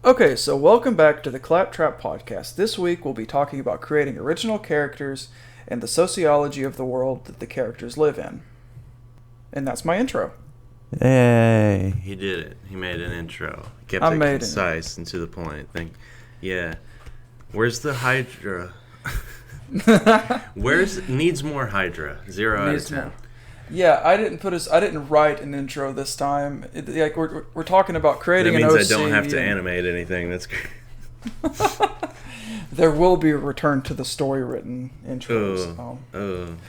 Okay, so welcome back to the ClapTrap podcast. This week we'll be talking about creating original characters and the sociology of the world that the characters live in. And that's my intro. Hey. He did it. He made an intro. Kept I it made concise and to the point. Yeah. Where's the Hydra? Needs more Hydra? 0 out of 10. Yeah, I didn't write an intro this time. We're talking about creating an OC. That means I don't have to animate anything. That's great. There will be a return to the story written intros.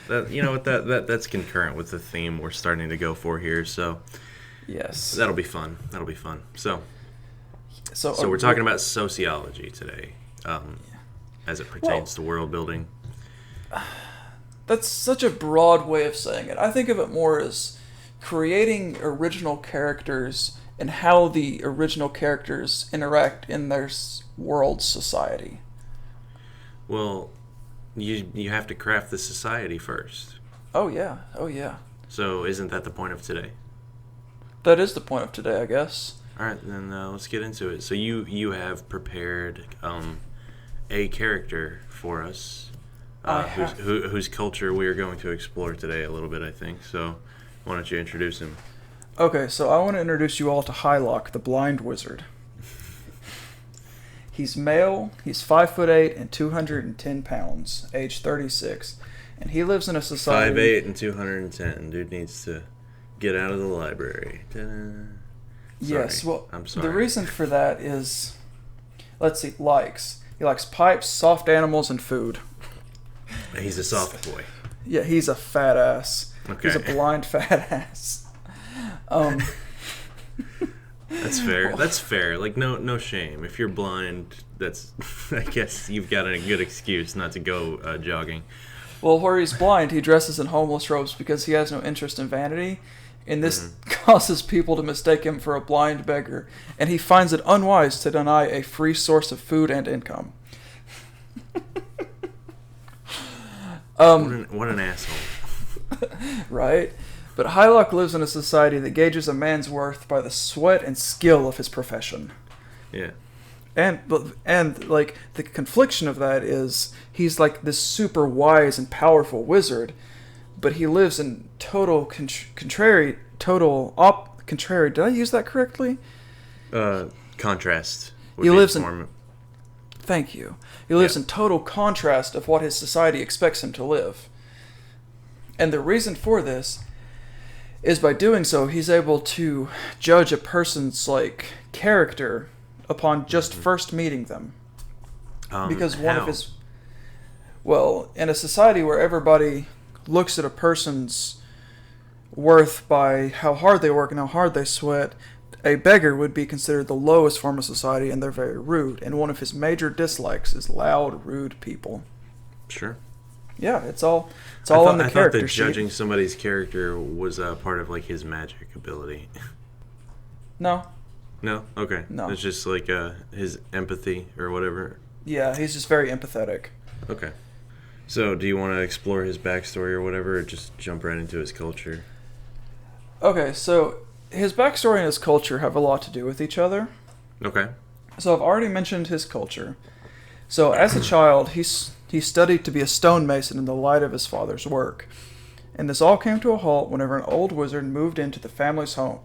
That's concurrent with the theme we're starting to go for here. So yes, that'll be fun. So we're talking about sociology today, as it pertains to world building. That's such a broad way of saying it. I think of it more as creating original characters and how the original characters interact in their world society. Well, you have to craft the society first. Oh yeah. So isn't that the point of today? That is the point of today, I guess. All right, then let's get into it. So you have prepared a character for us. Whose culture we are going to explore today a little bit, I think. So, why don't you introduce him? Okay, so I want to introduce you all to Hylock, the blind wizard. He's male, he's 5'8" and 210 pounds, age 36, and he lives in a society... 5'8" and 210. Dude needs to get out of the library. Yes, well, I'm sorry. The reason for that is, let's see, he likes pipes, soft animals, and food. He's a soft boy. Yeah, he's a fat ass. Okay. He's a blind fat ass. That's fair. That's fair. Like no shame. If you're blind, that's I guess you've got a good excuse not to go jogging. Well, where he's blind, he dresses in homeless robes because he has no interest in vanity, and this causes people to mistake him for a blind beggar, and he finds it unwise to deny a free source of food and income. What an asshole. Right? But Hylock lives in a society that gauges a man's worth by the sweat and skill of his profession. Yeah. And like the confliction of that is he's like this super wise and powerful wizard, but he lives in total contrary. Did I use that correctly? Contrast. He lives in. Thank you. He lives in total contrast of what his society expects him to live. And the reason for this is by doing so, he's able to judge a person's character upon just first meeting them. Because one of his... Well, in a society where everybody looks at a person's worth by how hard they work and how hard they sweat, a beggar would be considered the lowest form of society, and they're very rude. And one of his major dislikes is loud, rude people. Sure. Yeah, it's all in the character sheet. I thought that judging somebody's character was part of his magic ability. No. No? Okay. No. It's just his empathy or whatever. Yeah, he's just very empathetic. Okay. So, do you want to explore his backstory or whatever, or just jump right into his culture? Okay, so his backstory and his culture have a lot to do with each other. Okay. So I've already mentioned his culture. So as a child, he studied to be a stonemason in the light of his father's work. And this all came to a halt whenever an old wizard moved into the family's home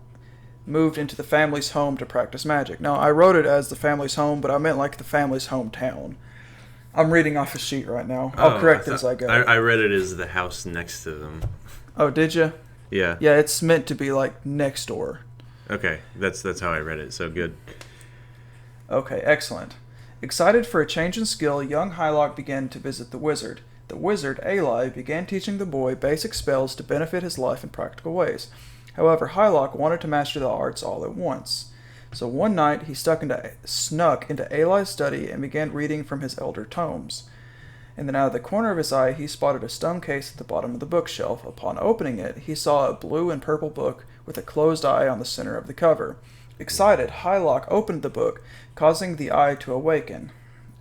to practice magic. Now, I wrote it as the family's home, but I meant the family's hometown. I'm reading off a sheet right now. I'll correct it as I go. I read it as the house next to them. Oh, did you? Yeah. Yeah, it's meant to be next door. Okay, that's how I read it, so good. Okay, excellent. Excited for a change in skill, young Hylock began to visit the wizard. The wizard, Eli, began teaching the boy basic spells to benefit his life in practical ways. However, Hylock wanted to master the arts all at once. So one night, he snuck into Eli's study and began reading from his elder tomes. And then out of the corner of his eye, he spotted a stone case at the bottom of the bookshelf. Upon opening it, he saw a blue and purple book with a closed eye on the center of the cover. Excited, Hylock opened the book, causing the eye to awaken.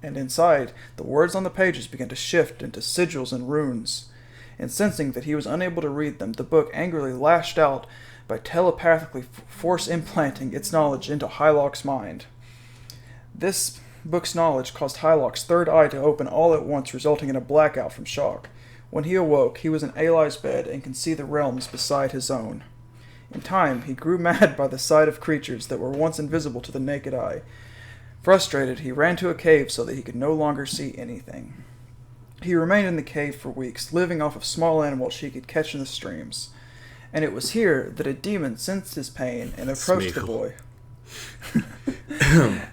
And inside, the words on the pages began to shift into sigils and runes. And sensing that he was unable to read them, the book angrily lashed out by telepathically force implanting its knowledge into Hylock's mind. This book's knowledge caused Hylock's third eye to open all at once, resulting in a blackout from shock. When he awoke, he was in Eli's bed and could see the realms beside his own. In time, he grew mad by the sight of creatures that were once invisible to the naked eye. Frustrated, he ran to a cave so that he could no longer see anything. He remained in the cave for weeks, living off of small animals he could catch in the streams. And it was here that a demon sensed his pain and approached the boy.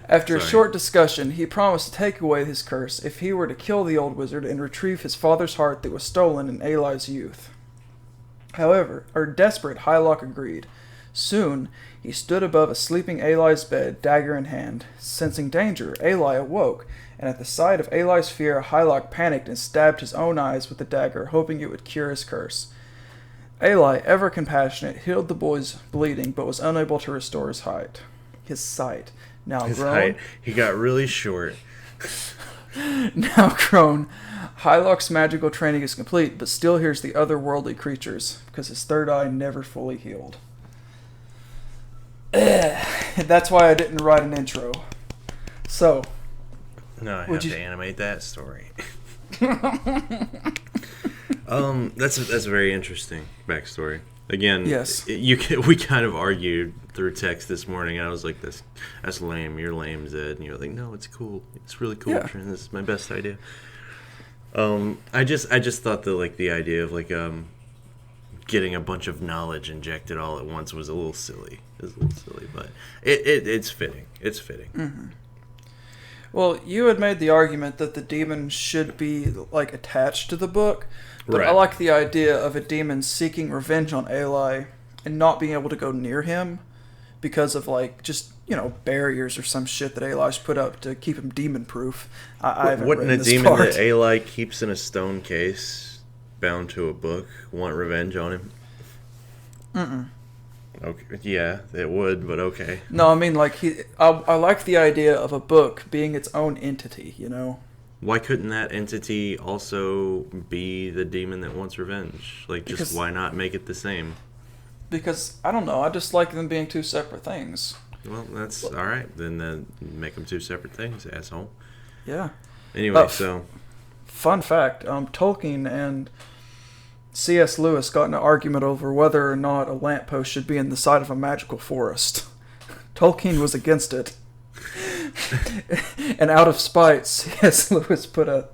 After a short discussion, he promised to take away his curse if he were to kill the old wizard and retrieve his father's heart that was stolen in Eli's youth. Desperate, Hylock agreed. Soon, he stood above a sleeping Eli's bed, dagger in hand. Sensing danger, Eli awoke, and at the sight of Eli's fear, Hylock panicked and stabbed his own eyes with the dagger, hoping it would cure his curse. Eli, ever compassionate, healed the boy's bleeding, but was unable to restore his sight. He got really short. Now grown, Hylock's magical training is complete, but still hears the otherworldly creatures, because his third eye never fully healed. That's why I didn't write an intro. So... No, I have to animate that story. That's a very interesting backstory. Again, yes. We kind of argued through text this morning, and I was like, "That's lame. You're lame, Zed." And you're like, "No, it's cool. It's really cool. Yeah. This is my best idea." I just thought that like the idea of like getting a bunch of knowledge injected all at once was a little silly. But it's fitting. It's fitting. Mm-hmm. Well, you had made the argument that the demon should be like attached to the book. But right. I like the idea of a demon seeking revenge on Eli and not being able to go near him because of, like, just, barriers or some shit that Eli's put up to keep him demon-proof. I haven't Wouldn't read a this demon part. that Eli keeps in a stone case, bound to a book, want revenge on him? Mm-mm. Okay, yeah, it would, but okay. No, I mean, like, I like the idea of a book being its own entity, Why couldn't that entity also be the demon that wants revenge? Why not make it the same? Because, I don't know, I just like them being two separate things. Well, that's alright. Then make them two separate things, asshole. Yeah. Anyway, Fun fact, Tolkien and C.S. Lewis got in an argument over whether or not a lamppost should be in the side of a magical forest. Tolkien was against it. And out of spite, C.S. Lewis put a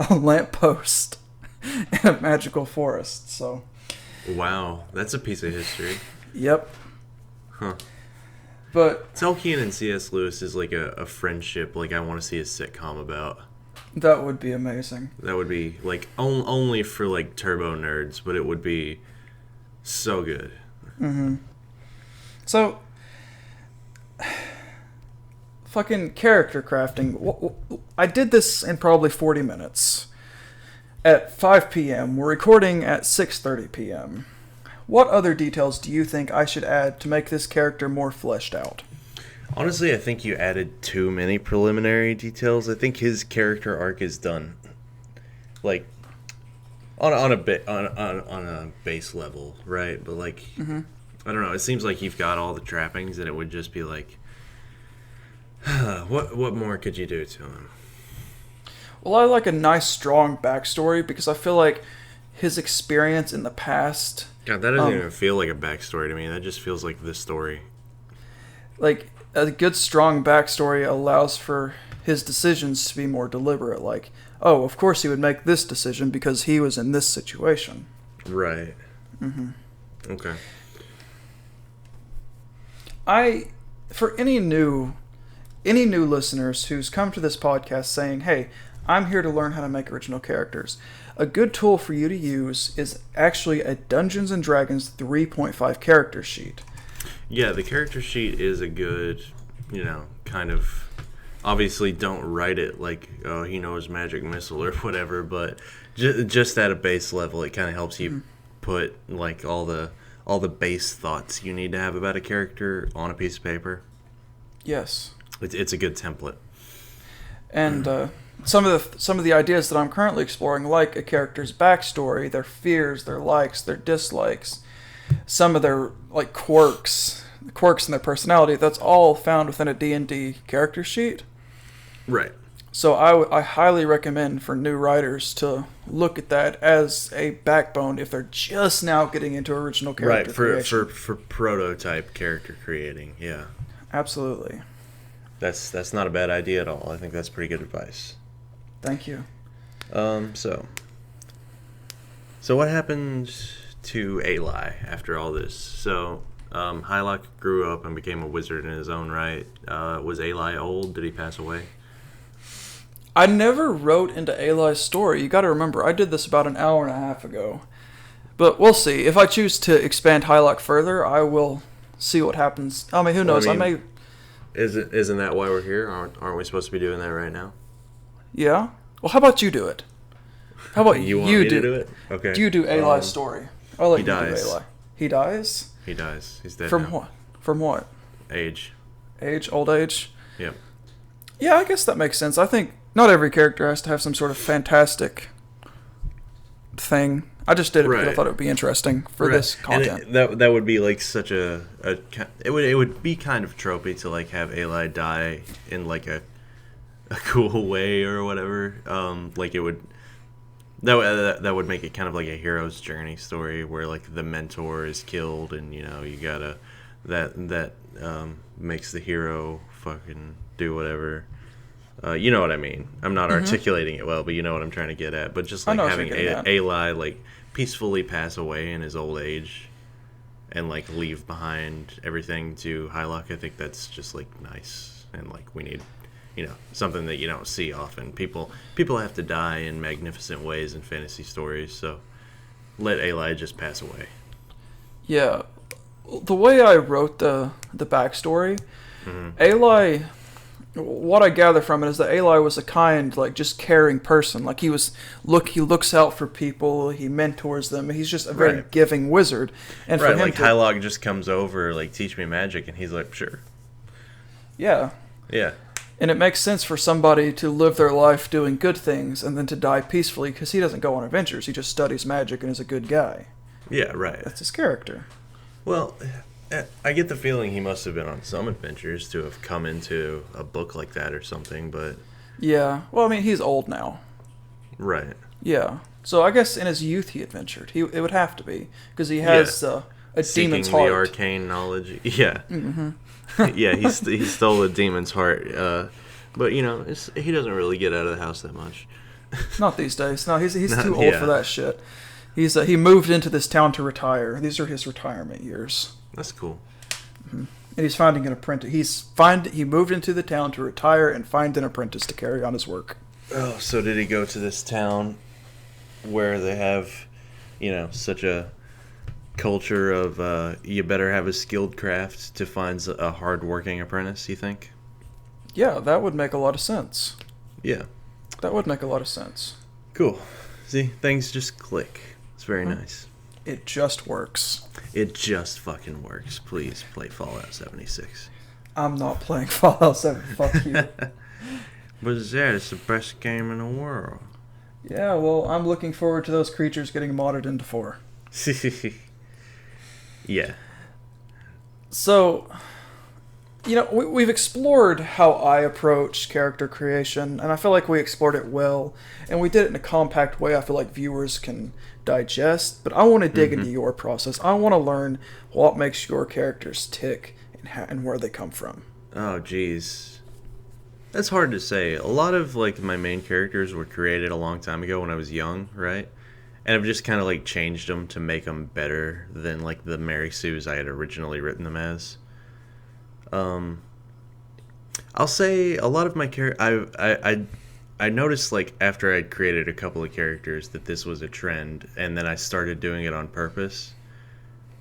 lamppost in a magical forest. So, wow, that's a piece of history. Yep. Huh. But Tolkien and C.S. Lewis is like a friendship. Like I want to see a sitcom about. That would be amazing. That would be like only for like turbo nerds, but it would be so good. Mm-hmm. So. Fucking character crafting. I did this in probably 40 minutes. At 5 p.m. We're recording at 6:30 p.m. What other details do you think I should add to make this character more fleshed out? Honestly, I think you added too many preliminary details. I think his character arc is done. Like on a base level, right? But like I don't know, it seems like you've got all the trappings and it would just be like what more could you do to him? Well, I like a nice, strong backstory because I feel like his experience in the past... God, that doesn't even feel like a backstory to me. That just feels like the story. Like, a good, strong backstory allows for his decisions to be more deliberate. Like, oh, of course he would make this decision because he was in this situation. Right. Mm-hmm. Okay. For any new listeners who's come to this podcast saying, hey, I'm here to learn how to make original characters, a good tool for you to use is actually a Dungeons & Dragons 3.5 character sheet. Yeah, the character sheet is a good, kind of... Obviously, don't write it like, oh, he knows magic missile or whatever, but just at a base level, it kind of helps you put like all the base thoughts you need to have about a character on a piece of paper. Yes. It's a good template. And some of the ideas that I'm currently exploring, like a character's backstory, their fears, their likes, their dislikes, some of their like quirks, quirks in their personality, that's all found within a D&D character sheet. Right. So I highly recommend for new writers to look at that as a backbone if they're just now getting into original character creation. For prototype character creating, yeah. Absolutely. That's not a bad idea at all. I think that's pretty good advice. Thank you. So what happened to Eli after all this? So Hylock grew up and became a wizard in his own right. Was Eli old? Did he pass away? I never wrote into Eli's story. You got to remember, I did this about an hour and a half ago. But we'll see. If I choose to expand Hylock further, I will see what happens. I mean, who knows? Well, I mean, isn't that why we're here? Aren't we supposed to be doing that right now? Yeah. Well, how about you do it? How about you want me to do it? Okay. You do Eli's story. I'll let you dies. do Eli. He dies? He dies. He's dead From now. what? From what? Age. Age? Old age? Yep. Yeah, I guess that makes sense. I think not every character has to have some sort of fantastic thing. I just did it because I thought it would be interesting for this content. And that would be like such it would be kind of tropey to like have Eli die in like a cool way or whatever. Like it would that would make it kind of like a hero's journey story where like the mentor is killed and you know you gotta that makes the hero fucking do whatever. You know what I mean. I'm not articulating it well, but you know what I'm trying to get at. But just like having Eli like peacefully pass away in his old age and like leave behind everything to Hylock, I think that's just like nice and like we need, you know, something that you don't see often. People have to die in magnificent ways in fantasy stories, so let Eli just pass away. Yeah, the way I wrote the backstory, Eli. What I gather from it is that Eli was a kind, like, just caring person. Like, he looks out for people, he mentors them, he's just a very giving wizard. And for him like, Hylock just comes over, like, teach me magic, and he's like, sure. Yeah. Yeah. And it makes sense for somebody to live their life doing good things and then to die peacefully, because he doesn't go on adventures, he just studies magic and is a good guy. Yeah, right. That's his character. Well, I get the feeling he must have been on some adventures to have come into a book like that or something, but... Yeah. Well, I mean, he's old now. Right. Yeah. So I guess in his youth he adventured. It would have to be, because he has a demon's heart. The arcane knowledge. Yeah. Yeah, he stole a demon's heart. But, you know, he doesn't really get out of the house that much. Not these days. No, he's too old for that shit. He moved into this town to retire. These are his retirement years. That's cool. And he's finding an apprentice. He moved into the town to retire and find an apprentice to carry on his work. Oh, so did he go to this town where they have, you know, such a culture of you better have a skilled craft to find a hard-working apprentice, you think? Yeah, that would make a lot of sense. Yeah. That would make a lot of sense. Cool. See, things just click. It's very nice. It just works. It just fucking works. Please play Fallout 76. I'm not playing Fallout 7. Fuck you. But yeah, it's the best game in the world. Yeah, well, I'm looking forward to those creatures getting modded into 4. Yeah. So, you know, we've explored how I approach character creation, and I feel like we explored it well, and we did it in a compact way I feel like viewers can digest, but I want to dig into your process. I want to learn what makes your characters tick and where they come from. Oh, geez. That's hard to say. A lot of, like, my main characters were created a long time ago when I was young, right? And I've just kind of, like, changed them to make them better than, like, the Mary Sues I had originally written them as. I'll say a lot of my I noticed, like, after I'd created a couple of characters that this was a trend, and then I started doing it on purpose.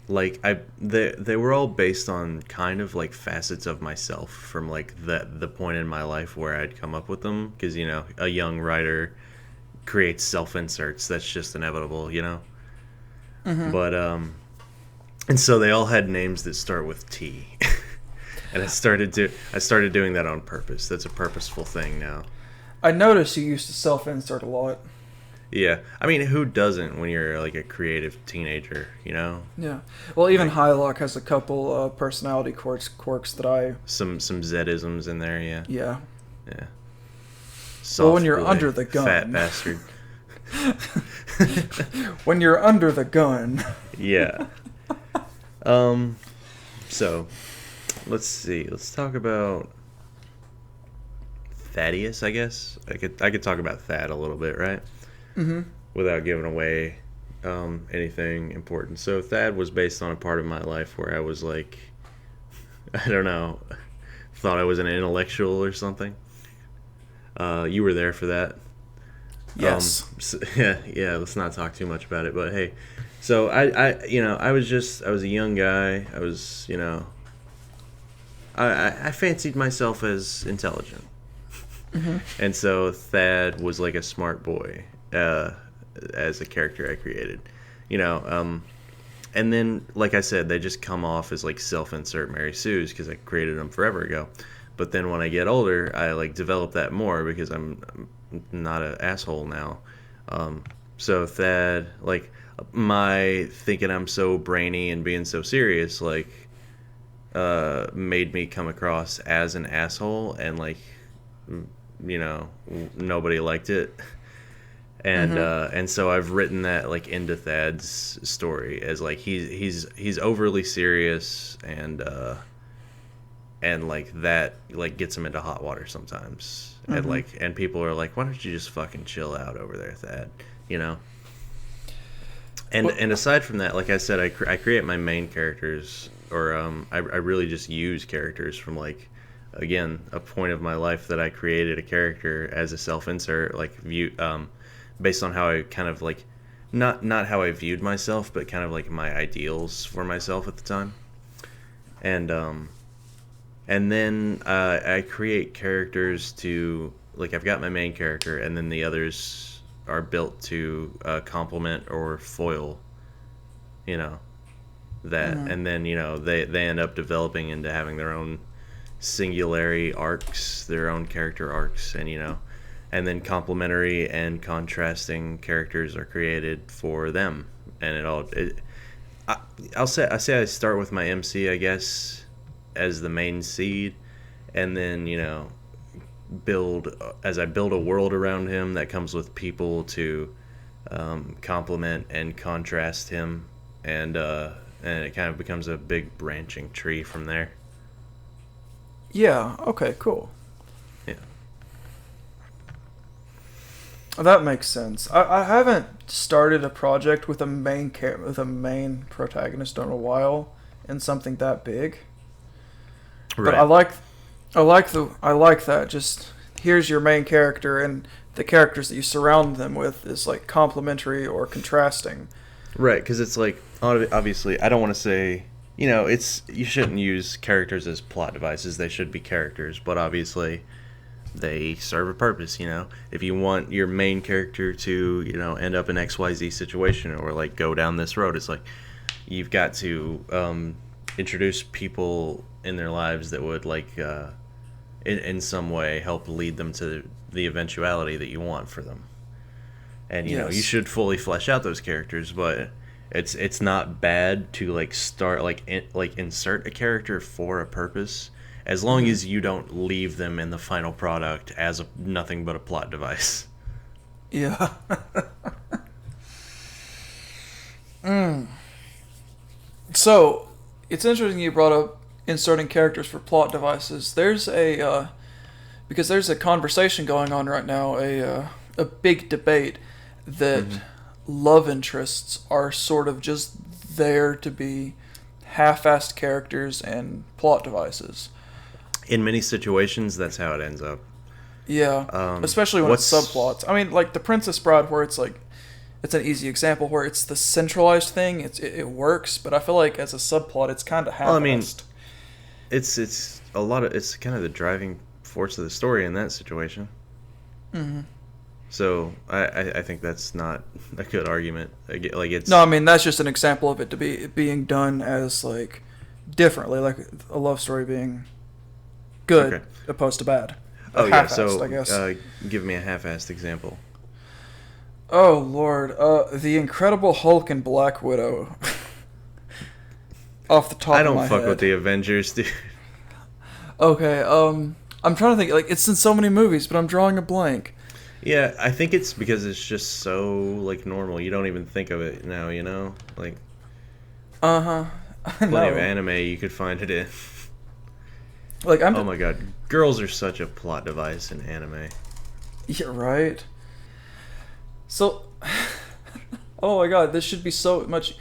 Like, they were all based on kind of, like, facets of myself from, like, the point in my life where I'd come up with them. Because, you know, a young writer creates self-inserts. That's just inevitable, you know? But, and so they all had names that start with T. And I started doing that on purpose. That's a purposeful thing now. I noticed you used to self-insert a lot. Yeah, I mean, who doesn't when you're like a creative teenager, you know? Yeah. Well, even Like Hylock has a couple personality quirks that I. some Zedisms in there, yeah. Yeah. Yeah. Well, when Soft you're boy, under the fat gun. bastard. When you're under the gun. Yeah. So let's see. Let's talk about Thaddeus, I guess. I could talk about Thad a little bit, right? Mm-hmm. Without giving away anything important. So Thad was based on a part of my life where I was like, I don't know, thought I was an intellectual or something. You were there for that. Yes. Yeah. Let's not talk too much about it. But hey, so I was a young guy. I was, I fancied myself as intelligent. Mm-hmm. And so Thad was like a smart boy as a character I created, and then like I said, they just come off as like self-insert Mary Sue's because I created them forever ago. But then when I get older, I like develop that more because I'm not an asshole now. So Thad, like my thinking I'm so brainy and being so serious, like made me come across as an asshole, and like nobody liked it. And so I've written that like into Thad's story as like he's overly serious, and like that like gets him into hot water sometimes. And people are like, why don't you just fucking chill out over there, Thad, and aside from that, like I said, I create my main characters, or I really just use characters from like, again, a point of my life that I created a character as a self-insert, like based on how I kind of like, not how I viewed myself, but kind of like my ideals for myself at the time. And then I create characters to, like, I've got my main character, and then the others are built to complement or foil, that. And then, they end up developing into having their own singularity arcs, their own character arcs, and then complementary and contrasting characters are created for them. And I say I start with my MC, I guess, as the main seed, and then as I build a world around him that comes with people to complement and contrast him, and it kind of becomes a big branching tree from there. Yeah. Okay. Cool. Yeah. That makes sense. I haven't started a project with a main protagonist in a while, and something that big. Right. But I like that. Just here's your main character, and the characters that you surround them with is like complementary or contrasting. Right, because it's like, obviously, I don't want to say, you shouldn't use characters as plot devices. They should be characters, but obviously they serve a purpose, If you want your main character to, end up in XYZ situation, or like go down this road, it's like you've got to introduce people in their lives that would like in some way help lead them to the eventuality that you want for them. And Yes. you should fully flesh out those characters, but it's not bad to like start insert a character for a purpose, as long as you don't leave them in the final product as nothing but a plot device. Yeah. So, it's interesting you brought up inserting characters for plot devices. There's because there's a conversation going on right now, a big debate that love interests are sort of just there to be half-assed characters and plot devices. In many situations, that's how it ends up. Yeah, especially when it's subplots. I mean, like The Princess Bride, where it's like, it's an easy example where it's the centralized thing. It works, but I feel like as a subplot, it's kind of half-assed. Well, I mean, it's kind of the driving force of the story in that situation. Mm-hmm. So I think that's not a good argument. Like it's No, I mean that's just an example of it being done as like differently, like a love story being good opposed to bad. Oh yeah, Half-assed, so I guess. give me a half-assed example. Oh Lord, the Incredible Hulk and Black Widow. Off the top I of my don't fuck head. with the Avengers, dude. Okay, I'm trying to think. Like, it's in so many movies, but I'm drawing a blank. Yeah, I think it's because it's just so like normal. You don't even think of it now, you know? Like Uh huh. I plenty of know. anime you could find it in. Like Oh my god, girls are such a plot device in anime. Yeah, right. So, oh my God, this should be so much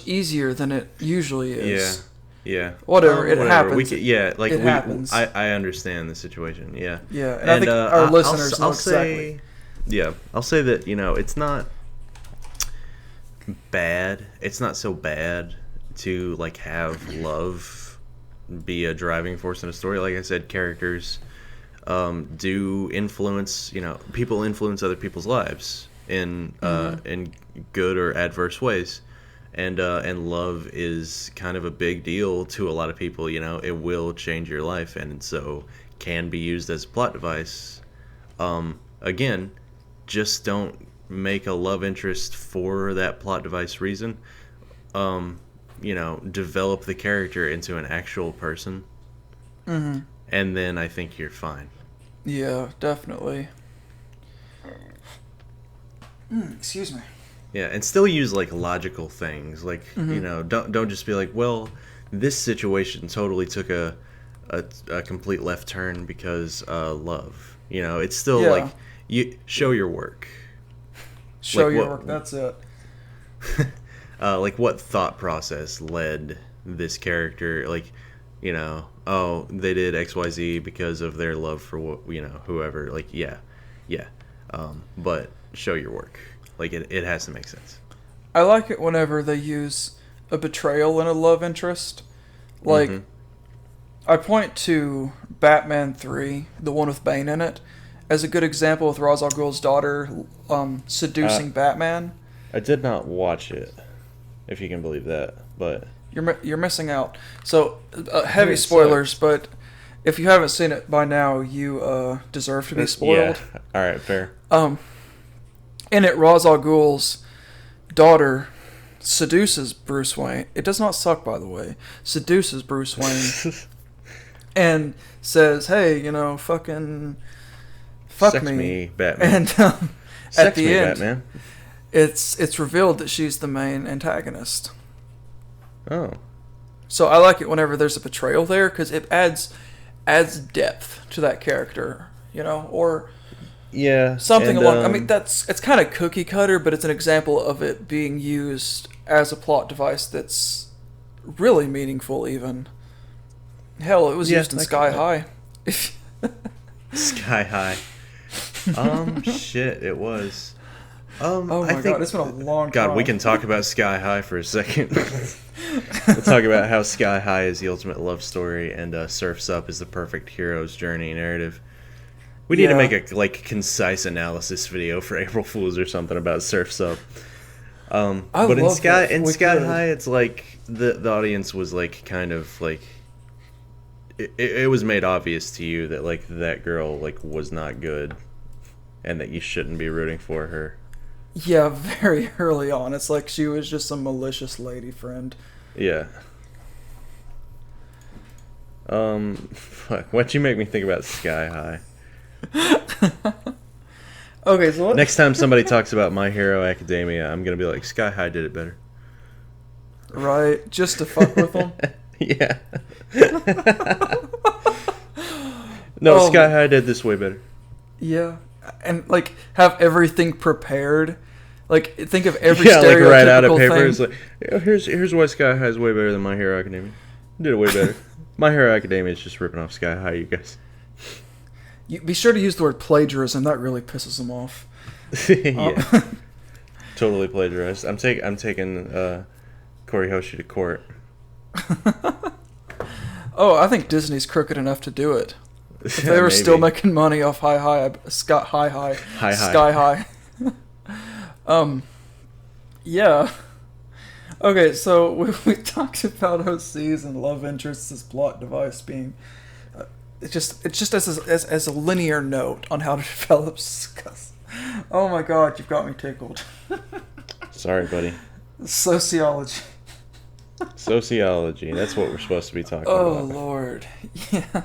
easier than it usually is. Yeah. Whatever, it happens. Like It happens. I understand the situation. Yeah. Yeah, and I think our listeners know exactly. Yeah, I'll say that, it's not bad. It's not so bad to like have love be a driving force in a story. Like I said, characters do influence, people influence other people's lives in good or adverse ways. And love is kind of a big deal to a lot of people. It will change your life, and so can be used as a plot device. Again, just don't make a love interest for that plot device reason. Develop the character into an actual person, and then I think you're fine. Yeah, definitely. Excuse me. Yeah, and still use like logical things. Like don't just be like, well, this situation totally took a complete left turn because love. It's still like you show your work. Show like your work. That's it. Like what thought process led this character? Like, oh, they did XYZ because of their love for whoever. Like, yeah. But show your work. Like it has to make sense. I like it whenever they use a betrayal in a love interest. Like, I point to Batman 3, the one with Bane in it, as a good example with Ra's al Ghul's daughter seducing Batman. I did not watch it, if you can believe that, but You're missing out. So, heavy spoilers, but if you haven't seen it by now, you deserve to be spoiled. Yeah. All right, fair. In it, Ra's al Ghul's daughter seduces Bruce Wayne. It does not suck, by the way. Seduces Bruce Wayne and says, "Hey, fucking fuck Sex me, Batman." And Sex at the me, end, Batman. it's revealed that she's the main antagonist. Oh. So I like it whenever there's a betrayal there because it adds depth to that character, or. Yeah, Something along. I mean, it's kind of cookie cutter, but it's an example of it being used as a plot device that's really meaningful. Even hell, it was used in Sky High. Sky High. Shit, it was. Oh my God, it's been a long time. God, we can talk about Sky High for a second. We'll talk about how Sky High is the ultimate love story, and Surf's Up is the perfect hero's journey narrative. We need to make a concise analysis video for April Fools or something about Surf's Up. But in Sky High, it's like the audience was like kind of like it was made obvious to you that like that girl like was not good, and that you shouldn't be rooting for her. Yeah, very early on, it's like she was just a malicious lady friend. Yeah. Why'd you make me think about Sky High? Okay, so next time somebody talks about My Hero Academia, I'm gonna be like, Sky High did it better. Right, just to fuck with them. Yeah. No, Sky High did this way better. Yeah, and like have everything prepared. Like think of every stereotypical like write out a paper. thing. It's like, here's why Sky High is way better than My Hero Academia. Did it way better. My Hero Academia is just ripping off Sky High, you guys. You be sure to use the word plagiarism. That really pisses them off. Yeah, totally plagiarized. I'm taking Corey Hoshi to court. Oh, I think Disney's crooked enough to do it. If they were still making money off Sky High. Yeah. Okay, so we talked about OCs and love interests as plot device being. It's just as a linear note on how to develop Oh my god, you've got me tickled. Sorry, buddy. Sociology. Sociology. That's what we're supposed to be talking Oh about. lord. Yeah.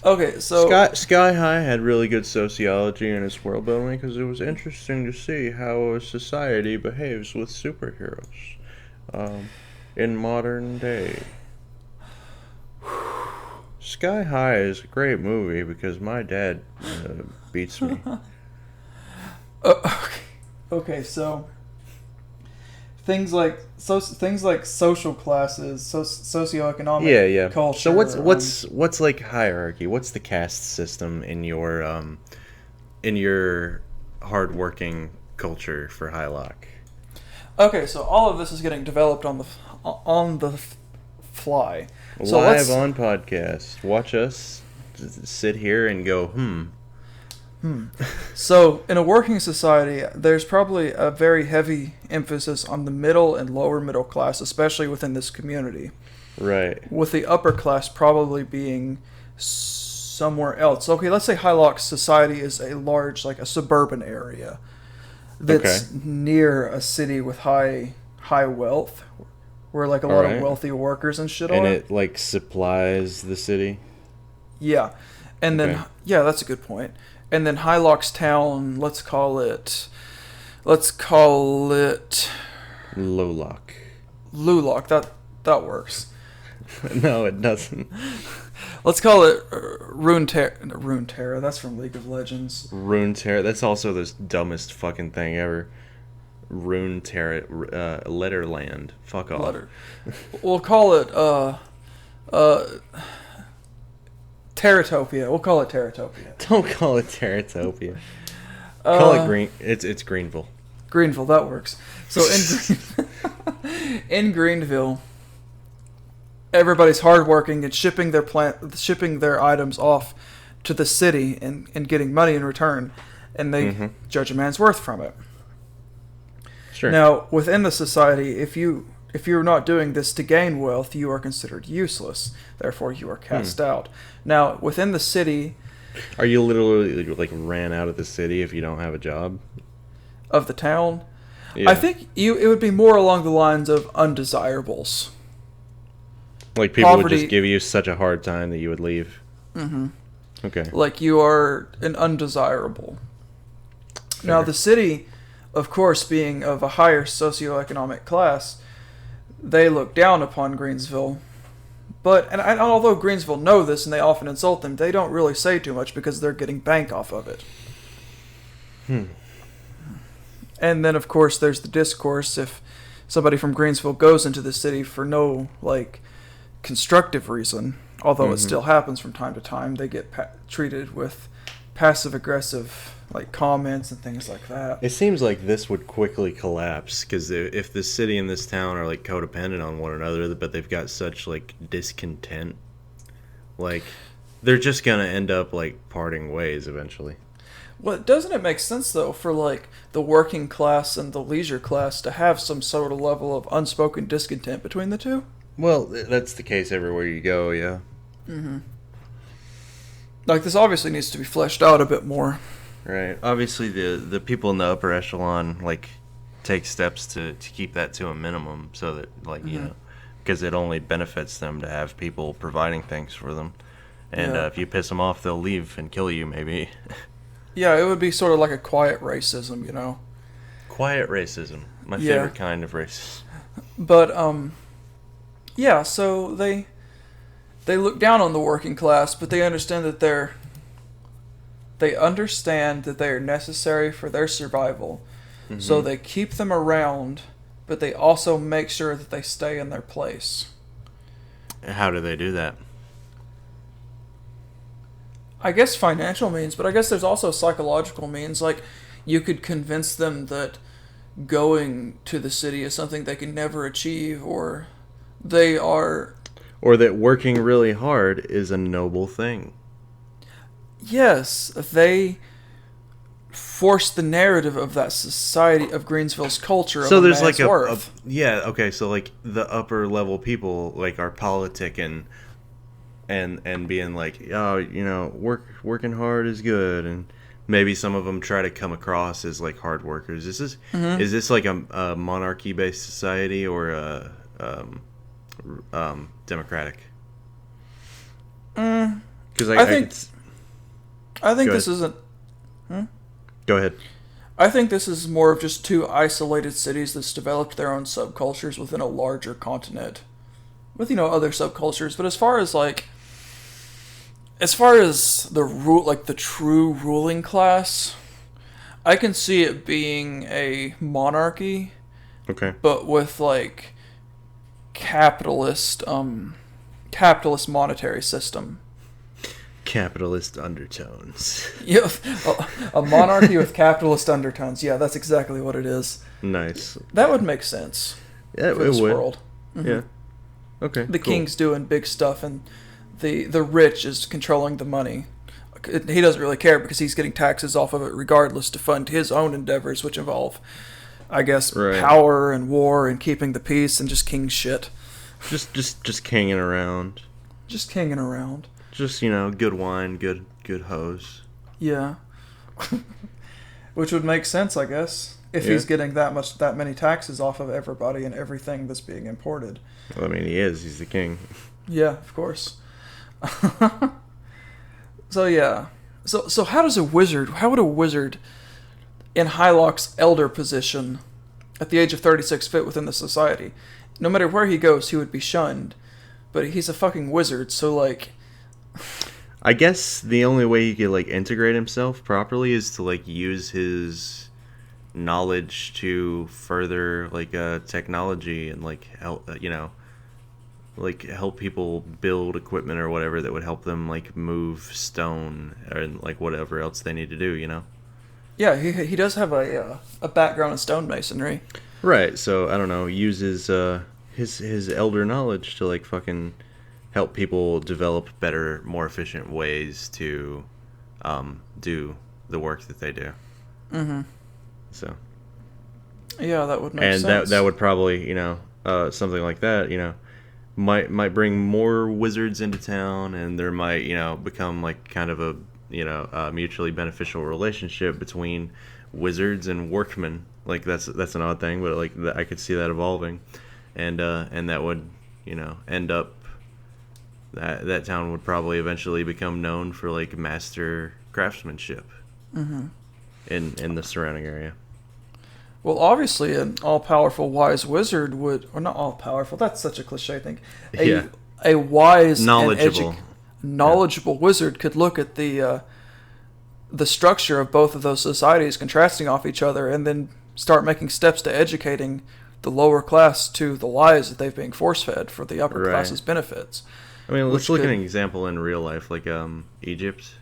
Okay, so Sky High had really good sociology in its world building because it was interesting to see how a society behaves with superheroes in modern day. Sky High is a great movie because my dad beats me. Okay, so things like social classes, socioeconomic culture. So what's like hierarchy? What's the caste system in your hardworking culture for Hylock? Okay, so all of this is getting developed on the fly. So Live on podcast. Watch us sit here and go, So, in a working society, there's probably a very heavy emphasis on the middle and lower middle class, especially within this community. Right. With the upper class probably being somewhere else. Okay, let's say Hylock's society is a large, like a suburban area that's near a city with high wealth, where like a lot of wealthy workers and shit are. And it like supplies the city? Yeah. And then, yeah, that's a good point. And then Hylock's town, let's call it Lowlock. Lulock. That works. No, it doesn't. Let's call it Runeterra. That's from League of Legends. Runeterra. That's also the dumbest fucking thing ever. Runeterra. Letterland. Fuck off. We'll call it Terratopia. We'll call it Terratopia. Don't call it Terratopia. Call it Green. It's Greenville. Greenville, that works. So in Greenville, everybody's hardworking and shipping their items off to the city and getting money in return, and they judge a man's worth from it. Sure. Now, within the society, if you're not doing this to gain wealth, you are considered useless. Therefore, you are cast out. Now, within the city... Are you literally, like, ran out of the city if you don't have a job? Of the town? Yeah. I think it would be more along the lines of undesirables. Like, people would just give you such a hard time that you would leave? Mm-hmm. Okay. Like, you are an undesirable. Fair. Now, the city, of course, being of a higher socioeconomic class... They look down upon Greensville. And although Greensville know this and they often insult them, they don't really say too much because they're getting bank off of it. And then, of course, there's the discourse. If somebody from Greensville goes into the city for no, constructive reason, although it still happens from time to time, they get treated with passive-aggressive comments and things like that. It seems like this would quickly collapse because if the city and this town are codependent on one another, but they've got such discontent, they're just gonna end up parting ways eventually. Well, doesn't it make sense though for the working class and the leisure class to have some sort of level of unspoken discontent between the two? Well, that's the case everywhere you go, yeah. Mm-hmm. This obviously needs to be fleshed out a bit more. Right. Obviously, the people in the upper echelon take steps to keep that to a minimum, so that because it only benefits them to have people providing things for them, and if you piss them off, they'll leave and kill you, maybe. Yeah, it would be sort of like a quiet racism, you know. Quiet racism, my favorite kind of racism. But so they look down on the working class, but they understand that they are necessary for their survival. Mm-hmm. So they keep them around, but they also make sure that they stay in their place. How do they do that? I guess financial means, but I guess there's also psychological means. You could convince them that going to the city is something they can never achieve, or that working really hard is a noble thing. Yes, they force the narrative of that society, of Greensville's culture. So of there's man's worth. okay. So the upper level people are politicking and being like, oh, working hard is good, and maybe some of them try to come across as like hard workers. Is this like a monarchy based society or a democratic? Because I think this isn't. Go ahead. I think this is more of just two isolated cities that's developed their own subcultures within a larger continent, with other subcultures. But as far as the true ruling class, I can see it being a monarchy. Okay. But with like capitalist monetary system. Capitalist undertones. Yeah, a monarchy with capitalist undertones. Yeah, that's exactly what it is. Nice. That would make sense. Yeah, for this world. Mm-hmm. Yeah. Okay. The king's doing big stuff, and the rich is controlling the money. He doesn't really care because he's getting taxes off of it regardless to fund his own endeavors, which involve, I guess, power and war and keeping the peace and just king shit. Just kinging around. Just kinging around. Just, good wine, good hoes. Yeah. Which would make sense, I guess, if he's getting that many taxes off of everybody and everything that's being imported. Well, I mean, he's the king. Yeah, of course. So yeah. So how would a wizard in Hylock's elder position at the age of 36 fit within the society? No matter where he goes, he would be shunned. But he's a fucking wizard, so like... I guess the only way he could integrate himself properly is to use his knowledge to further technology and help help people build equipment or whatever that would help them move stone and whatever else they need to do. Yeah, he does have a background in stonemasonry. Right. So I don't know. Uses his elder knowledge to fucking help people develop better, more efficient ways to do the work that they do. Mm-hmm. So. Yeah, that would make sense. And that would probably, something like that, might bring more wizards into town, and there might, become kind of a mutually beneficial relationship between wizards and workmen. That's an odd thing, but I could see that evolving, and that would, end up. That town would probably eventually become known for master craftsmanship in the surrounding area. Well, obviously, an all-powerful wise wizard would, or not all-powerful. That's such a cliche thing. A wise, knowledgeable wizard could look at the structure of both of those societies contrasting off each other, and then start making steps to educating the lower class to the lies that they've being force-fed for the upper class's benefits. I mean, let's look at an example in real life, Egypt.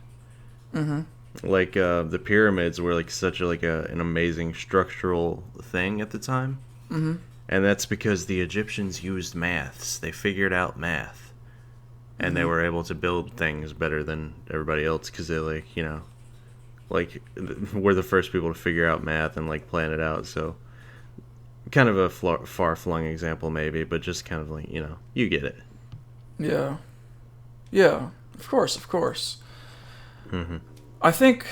Mm-hmm. The pyramids were such an amazing structural thing at the time. Mm-hmm. And that's because the Egyptians used maths. They figured out math. And they were able to build things better than everybody else because they were the first people to figure out math and plan it out. So kind of a far-flung example maybe, but just kind of you get it. Yeah. Yeah, of course. Mm-hmm. I think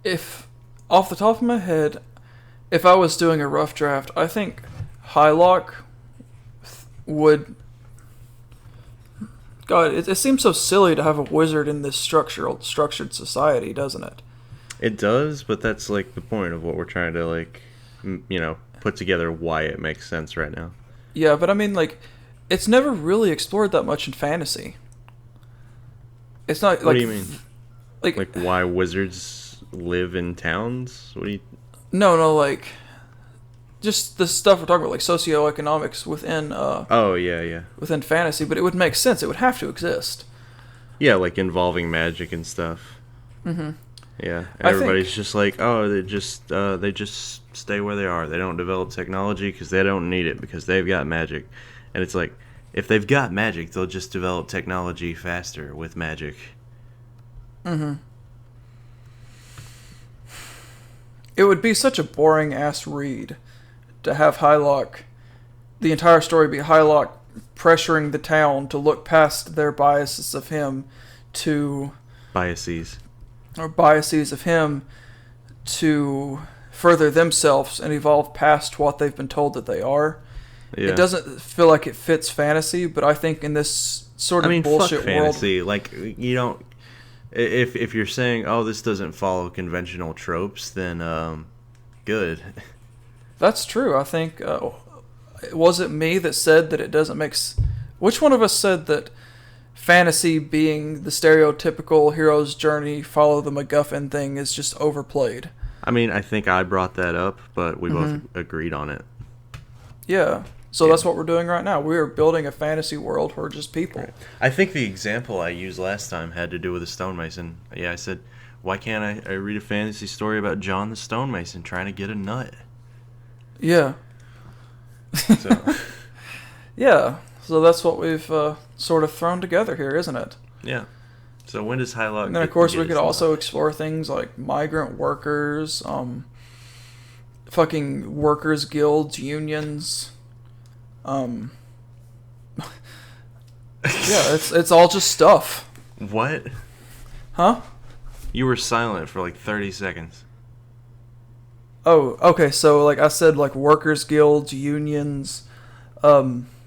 if, off the top of my head, if I was doing a rough draft, I think Hylock would... God, it seems so silly to have a wizard in this structured society, doesn't it? It does, but that's the point of what we're trying to put together why it makes sense right now. Yeah, but I mean it's never really explored that much in fantasy. It's not What do you mean? Why wizards live in towns? What do you... No, just the stuff we're talking about, socioeconomics within... within fantasy, but it would make sense. It would have to exist. Yeah, involving magic and stuff. Mm-hmm. Yeah, and everybody's just they just stay where they are. They don't develop technology because they don't need it because they've got magic. And it's if they've got magic, they'll just develop technology faster with magic. Mm-hmm. It would be such a boring-ass read to have Hylock, the entire story be Hylock pressuring the town to look past their biases of him to Biases. or biases of him to further themselves and evolve past what they've been told that they are. Yeah. It doesn't feel like it fits fantasy, but I think in this sort of bullshit fuck world, fantasy. Like, you don't. If you're saying, oh, this doesn't follow conventional tropes, then good. that's true. I think was it me that said that it doesn't make. Which one of us said that fantasy being the stereotypical hero's journey, follow the MacGuffin thing is just overplayed? I mean, I think I brought that up, but we both agreed on it. Yeah. So that's what we're doing right now. We are building a fantasy world where just people. Right. I think the example I used last time had to do with a stonemason. Yeah, I said, why can't I read a fantasy story about John the stonemason trying to get a nut? Yeah. So, Yeah. So that's what we've sort of thrown together here, isn't it? yeah. So when does Hylock? And then, of course, we could also explore things like migrant workers, fucking workers' guilds, unions. Yeah, it's all just stuff. What? Huh? You were silent for like 30 seconds. Oh, okay. So, like I said, like workers' guilds, unions,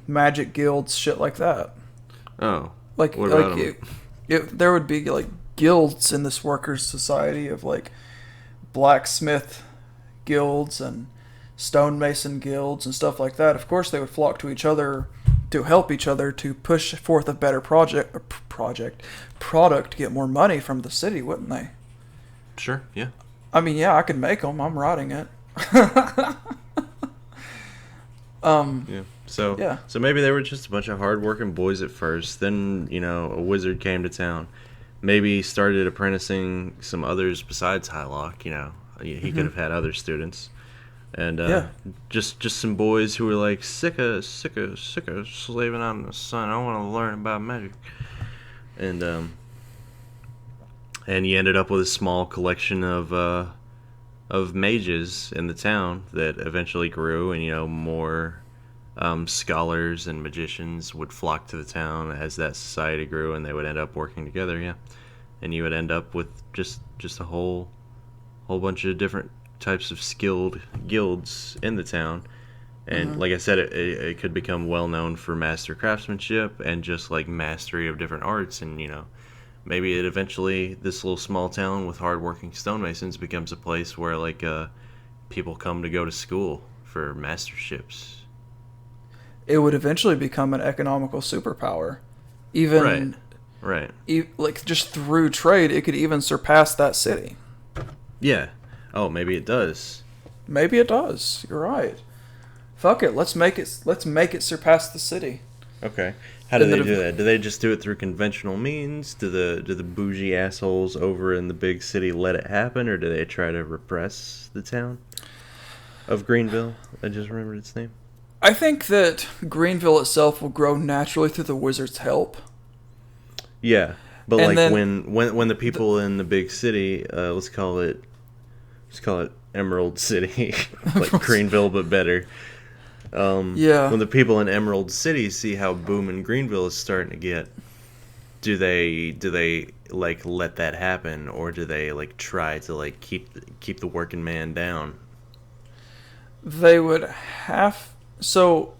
magic guilds, shit like that. Oh. Like, What about there would be like guilds in this workers' society of like blacksmith guilds and stonemason guilds and stuff like that. Of course, they would flock to each other to help each other to push forth a better product to get more money from the city, wouldn't they? Sure. Yeah. I mean, yeah, I could make them. I'm writing it. Yeah. So Yeah. So maybe they were just a bunch of hardworking boys at first. Then a wizard came to town. Maybe started apprenticing some others besides Hylock. He could have had other students. And Yeah. just some boys who were like sick of slaving out in the sun. I want to learn about magic. And you ended up with a small collection of mages in the town that eventually grew, and more scholars and magicians would flock to the town as that society grew, and they would end up working together. Yeah, and you would end up with just a whole bunch of different types of skilled guilds in the town. And like I said, it could become well known for master craftsmanship and just like mastery of different arts. And maybe this little small town with hardworking stonemasons becomes a place where like people come to go to school for masterships. It would eventually become an economical superpower. Even Right. like just through trade, it could even surpass that city. Yeah. Oh, maybe it does. Maybe it does. You're right. Fuck it. Let's make it surpass the city. Okay. How do they do that? Do they just do it through conventional means? Do the bougie assholes over in the big city let it happen, or do they try to repress the town of Greenville? I just remembered its name. I think that Greenville itself will grow naturally through the wizard's help. Yeah, but And like then when the people in the big city, let's call it Emerald City, like Greenville but better. Yeah. When the people in Emerald City see how booming Greenville is starting to get, do they like let that happen, or do they like try to like keep the working man down? They would have. So,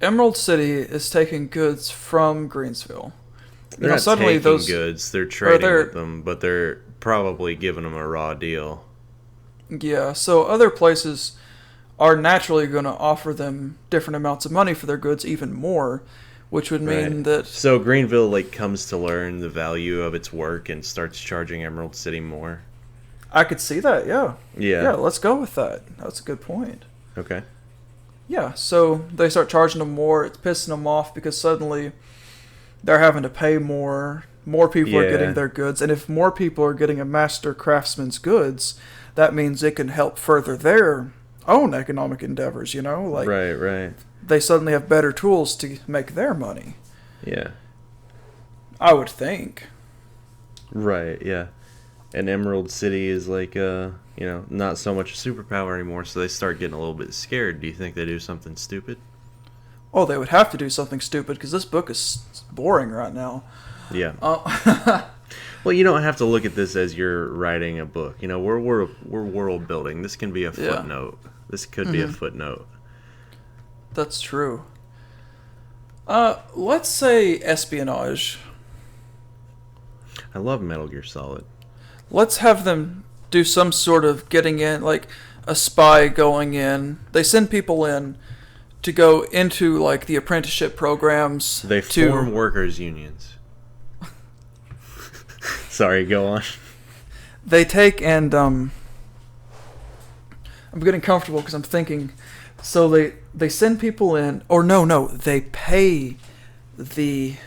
Emerald City is taking goods from Greensville. They're not taking those goods; they're trading with them, but they're probably giving them a raw deal. Yeah. So other places are naturally going to offer them different amounts of money for their goods, even more, which would mean that. So Greenville like comes to learn the value of its work and starts charging Emerald City more. I could see that. Yeah. Yeah. Yeah. Let's go with that. That's a good point. Okay. Yeah, so they start charging them more. It's pissing them off because suddenly they're having to pay more. More people are getting their goods. And if more people are getting a master craftsman's goods, that means it can help further their own economic endeavors, Like, Right. they suddenly have better tools to make their money. Yeah. I would think. Right, yeah. And Emerald City is like, not so much a superpower anymore, so they start getting a little bit scared. Do you think they do something stupid? Oh, they would have to do something stupid because this book is boring right now. Yeah. Well, you don't have to look at this as you're writing a book. You know, we're world building. This can be a footnote. This could be a footnote. That's true. Let's say espionage. I love Metal Gear Solid. Let's have them do some sort of getting in, like a spy going in. They send people in to go into like the apprenticeship programs. They form workers' unions. Sorry, go on. They take and I'm getting comfortable because I'm thinking. So they send people in, or no, they pay the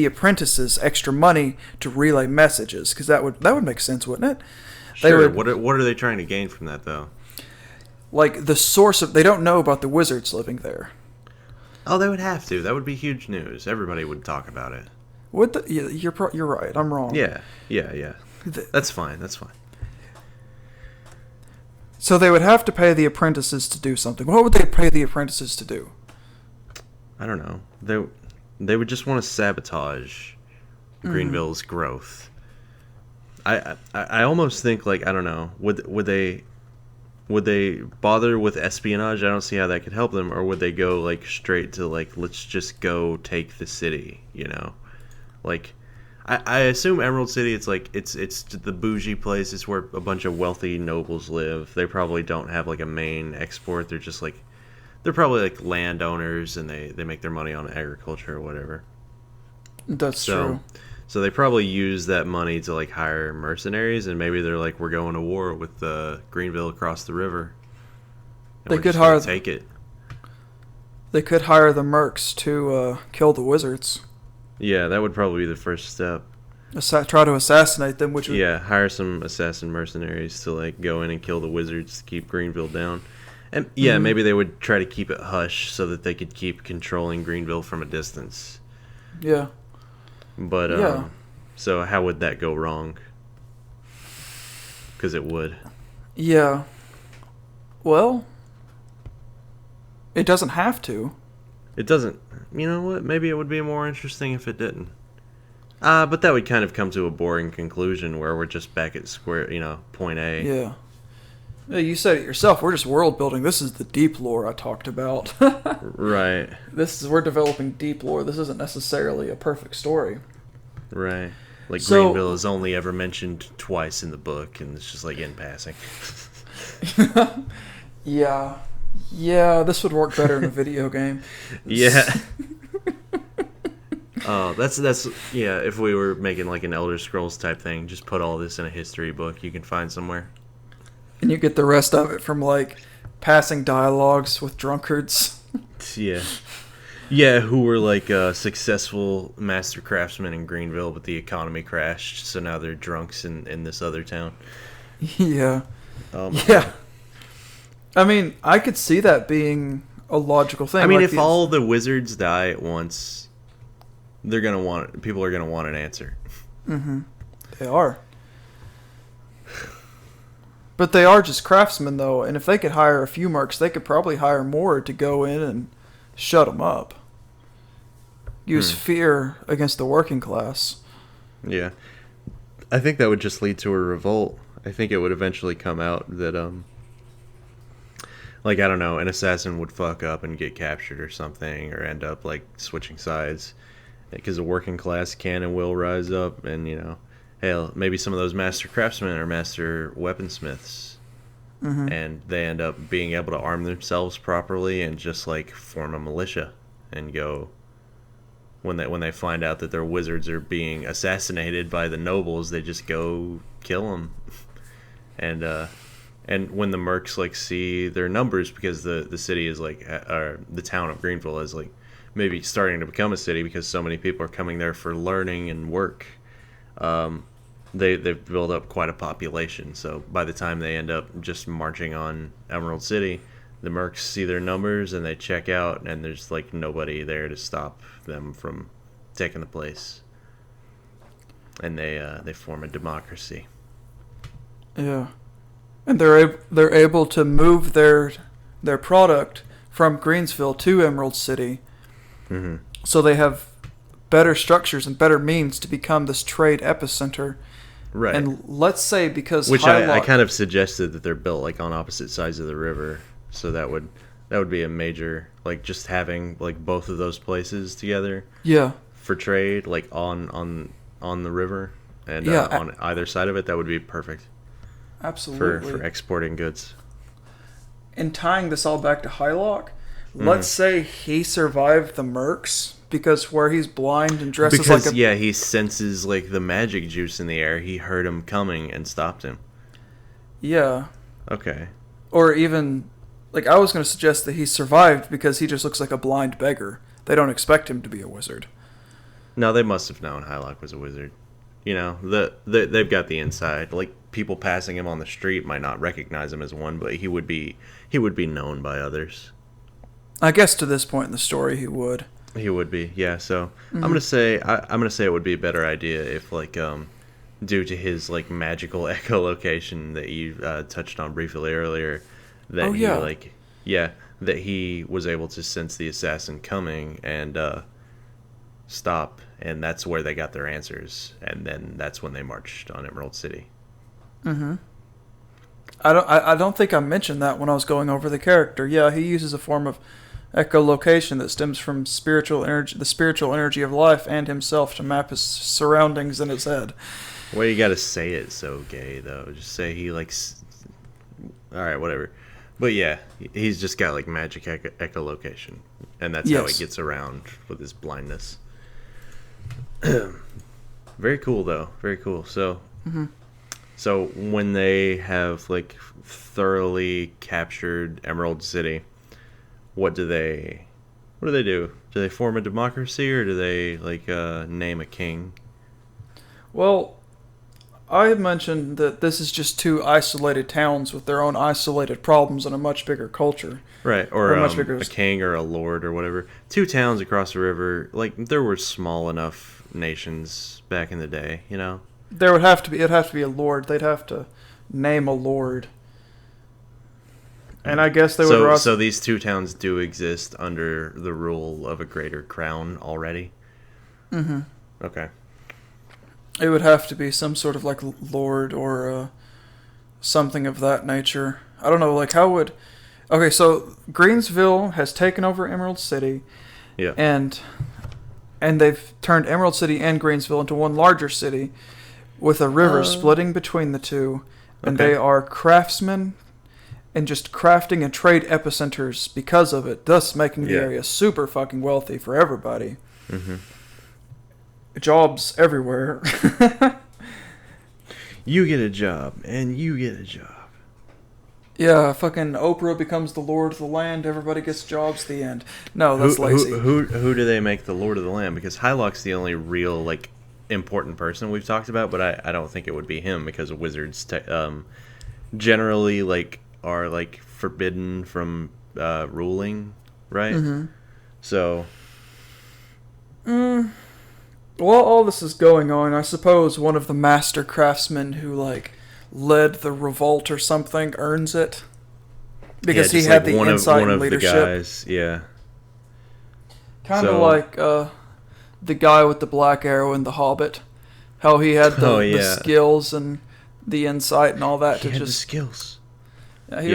apprentices extra money to relay messages because that would make sense, wouldn't it? Sure. What are they trying to gain from that though? Like the source of, they don't know about the wizards living there. Oh, they would have to. That would be huge news. Everybody would talk about it. You're right. I'm wrong. Yeah. That's fine. So they would have to pay the apprentices to do something. What would they pay the apprentices to do? I don't know. They would just want to sabotage Greenville's growth. I almost think like, I don't know. Would they bother with espionage? I don't see how that could help them. Or would they go like straight to like, let's just go take the city, you know? Like, I assume Emerald City, it's like it's the bougie place. It's where a bunch of wealthy nobles live. They probably don't have like a main export. They're just like, they're probably like landowners, and they make their money on agriculture or whatever. That's true. So they probably use that money to like hire mercenaries, and maybe they're like, we're going to war with Greenville across the river. They could hire take it. They could hire the mercs to kill the wizards. Yeah, that would probably be the first step. Try to assassinate them, which would... Yeah, hire some assassin mercenaries to like go in and kill the wizards to keep Greenville down. And yeah, maybe they would try to keep it hush so that they could keep controlling Greenville from a distance. Yeah. But so how would that go wrong? Because it would. Yeah. Well, it doesn't have to. It doesn't. You know what? Maybe it would be more interesting if it didn't. But that would kind of come to a boring conclusion where we're just back at point A. Yeah. Yeah, you said it yourself. We're just world building. This is the deep lore I talked about. Right. We're developing deep lore. This isn't necessarily a perfect story. Right. Like Greenville is only ever mentioned twice in the book, and it's just like in passing. Yeah. Yeah, this would work better in a video game. Yeah. Oh, that's yeah, if we were making like an Elder Scrolls type thing, just put all this in a history book you can find somewhere. And you get the rest of it from like passing dialogues with drunkards. Yeah. Yeah, who were like successful master craftsmen in Greenville, but the economy crashed, so now they're drunks in this other town. Yeah. Yeah. I mean, I could see that being a logical thing. I mean, if all the wizards die at once, people are gonna want an answer. Mm-hmm. They are. But they are just craftsmen, though, and if they could hire a few mercs, they could probably hire more to go in and shut them up. Use fear against the working class. Yeah. I think that would just lead to a revolt. I think it would eventually come out that, like, I don't know, an assassin would fuck up and get captured or something, or end up, like, switching sides. Because the working class can and will rise up, and, you know, hell, maybe some of those master craftsmen are master weaponsmiths. Mm-hmm. And they end up being able to arm themselves properly and just, like, form a militia and go... When they find out that their wizards are being assassinated by the nobles, they just go kill them. And when the mercs like see their numbers, because the city is like, or the town of Greenville is like maybe starting to become a city because so many people are coming there for learning and work. They've built up quite a population. So by the time they end up just marching on Emerald City, the mercs see their numbers and they check out, and there's like nobody there to stop them from taking the place. And they form a democracy. Yeah, and they're able to move their product from Greensville to Emerald City Mm-hmm. So they have better structures and better means to become this trade epicenter. Right. And let's say because Which I kind of suggested that they're built like on opposite sides of the river, so that would be a major, like, just having like both of those places together. Yeah. For trade, like on the river and on either side of it, that would be perfect. Absolutely. For exporting goods. And tying this all back to Hylock, let's say he survived the Mercs because where he's blind and dresses like a... he senses like the magic juice in the air. He heard him coming and stopped him. Yeah. Okay. Or even, like, I was going to suggest that he survived because he just looks like a blind beggar. They don't expect him to be a wizard. No, they must have known Hylock was a wizard. You know, they've got the inside. Like, people passing him on the street might not recognize him as one, but he would be known by others. I guess to this point in the story, he would. He would be, yeah. So I'm gonna say it would be a better idea if, like, due to his like magical echolocation that you touched on briefly earlier, that that he was able to sense the assassin coming and stop, and that's where they got their answers, and then that's when they marched on Emerald City. Mm-hmm. I don't think I mentioned that when I was going over the character. Yeah, he uses a form of echolocation that stems from the spiritual energy of life and himself to map his surroundings in his head. Well, you gotta say it so gay, though. Just say he likes... Alright, whatever. But yeah, he's just got like magic echolocation, and that's how he gets around with his blindness. Very cool, though. Very cool. So, so when they have like thoroughly captured Emerald City, what do they do? Do they form a democracy, or do they like name a king? Well, I had mentioned that this is just two isolated towns with their own isolated problems and a much bigger culture. Right, or a king or a lord or whatever. Two towns across the river, like, there were small enough nations back in the day, you know? It'd have to be a lord. They'd have to name a lord. And I guess they would... So these two towns do exist under the rule of a greater crown already? Mm-hmm. Okay. It would have to be some sort of, like, lord or something of that nature. I don't know, like, how would... Okay, so Greensville has taken over Emerald City. Yeah. And they've turned Emerald City and Greensville into one larger city with a river splitting between the two. And they are craftsmen and just crafting and trade epicenters because of it, thus making the area super fucking wealthy for everybody. Mm-hmm. Jobs everywhere. You get a job, and you get a job. Yeah, fucking Oprah becomes the lord of the land, everybody gets jobs, the end. No, that's lazy. Who do they make the lord of the land? Because Hylock's the only real, like, important person we've talked about, but I don't think it would be him, because wizards generally, like, are like forbidden from ruling, right? Mm-hmm. So while all this is going on, I suppose one of the master craftsmen who like led the revolt or something earns it because he had the insight and leadership. The guys, yeah. Kind of like the guy with the black arrow in The Hobbit, how he had the skills and the insight and all that he had the skills. Yeah, he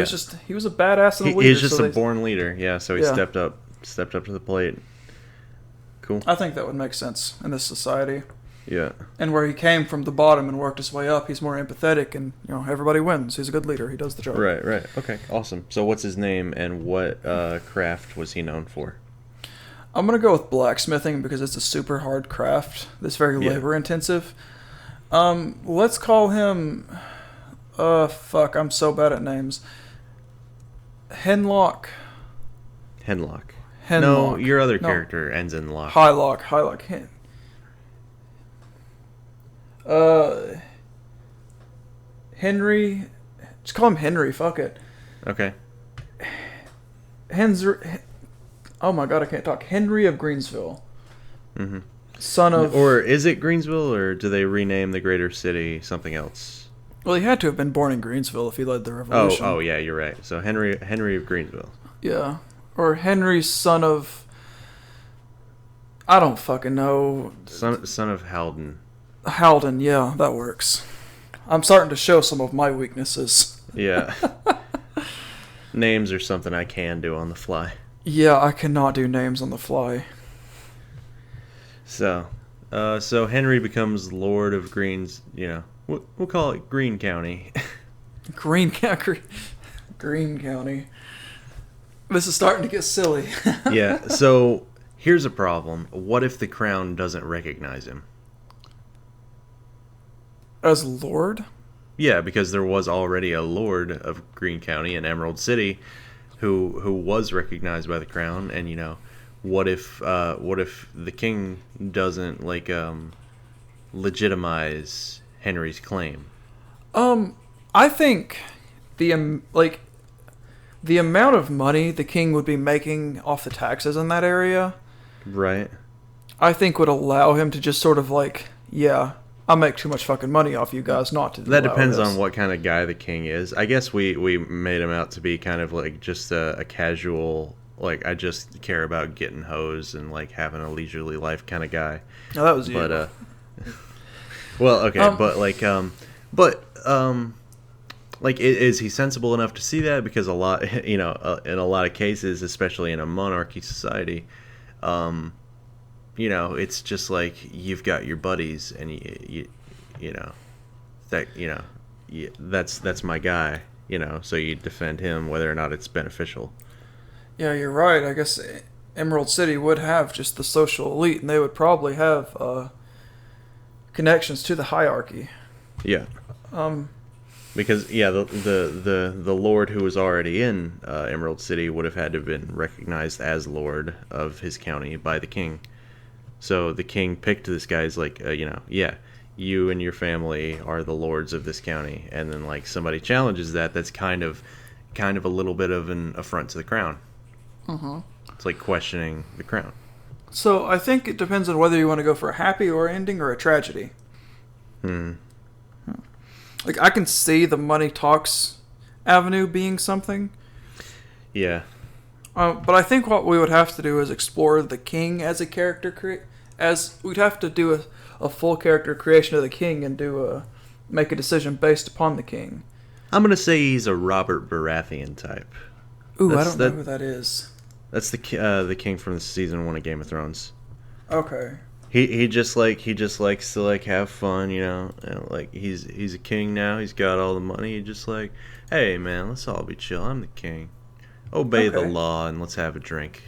was a badass and a leader. He's just a born leader, so he stepped up to the plate. Cool. I think that would make sense in this society. Yeah. And where he came from the bottom and worked his way up, he's more empathetic, and everybody wins. He's a good leader. He does the job. Right. Okay, awesome. So what's his name, and what craft was he known for? I'm gonna go with blacksmithing because it's a super hard craft. That's very labor intensive. Let's call him. Fuck, I'm so bad at names. Henlock. No, your other character ends in lock. Hylock. Henry. Just call him Henry, fuck it. Okay. Oh my god, I can't talk. Henry of Greensville. Mm-hmm. Son of... Or is it Greensville, or do they rename the greater city something else? Well, he had to have been born in Greensville if he led the revolution. Oh yeah, you're right. So Henry of Greensville. Yeah. Or Henry, son of... I don't fucking know. Son of Halden. Halden, yeah, that works. I'm starting to show some of my weaknesses. Yeah. Names are something I can do on the fly. Yeah, I cannot do names on the fly. So Henry becomes Lord of Greens, we'll call it Green County. Green County. This is starting to get silly. Yeah, so here's a problem. What if the crown doesn't recognize him? As Lord? Yeah, because there was already a Lord of Green County in Emerald City who was recognized by the crown, and what if the king doesn't legitimize Henry's claim? I think the amount of money the king would be making off the taxes in that area, Right. I think would allow him to just sort of yeah, I make too much fucking money off you guys not to. That depends on what kind of guy the king is. I guess we made him out to be kind of just a casual, I just care about getting hoes and having a leisurely life kind of guy. No, that was you. But well, okay, is he sensible enough to see that? Because a lot, in a lot of cases, especially in a monarchy society, it's just you've got your buddies, and that's my guy, so you defend him whether or not it's beneficial. Yeah, you're right. I guess Emerald City would have just the social elite, and they would probably have connections to the hierarchy. Yeah. Because the lord who was already in Emerald City would have had to have been recognized as lord of his county by the king. So the king picked this guy's you and your family are the lords of this county, and then somebody challenges that. That's kind of a little bit of an affront to the crown. Mm-hmm. It's questioning the crown. So I think it depends on whether you want to go for a happy or ending or a tragedy. I can see the money talks avenue being something. Yeah. But I think what we would have to do is explore the king as a character. We'd have to do a full character creation of the king and make a decision based upon the king. I'm gonna say he's a Robert Baratheon type. Ooh, I don't know who that is. That's the king from the season 1 of Game of Thrones. Okay. He just likes to have fun, and he's a king now. He's got all the money. He's just hey man, let's all be chill. I'm the king. Obey the law and let's have a drink.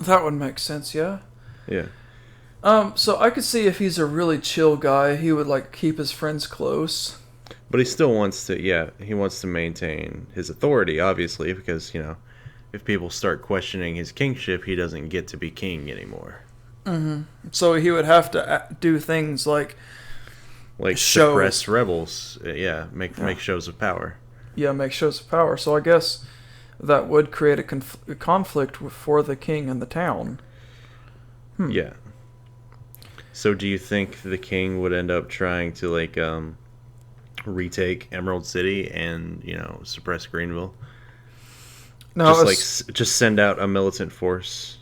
That would make sense, yeah. Yeah. So I could see if he's a really chill guy, he would keep his friends close. But he still wants to, he wants to maintain his authority, obviously, because if people start questioning his kingship, he doesn't get to be king anymore. Mm-hmm. So he would have to do things like suppress rebels. Make shows of power. Yeah, make shows of power. So I guess that would create a conflict for the king and the town. Yeah. So do you think the king would end up trying to retake Emerald City and suppress Greenville? No, just send out a militant force.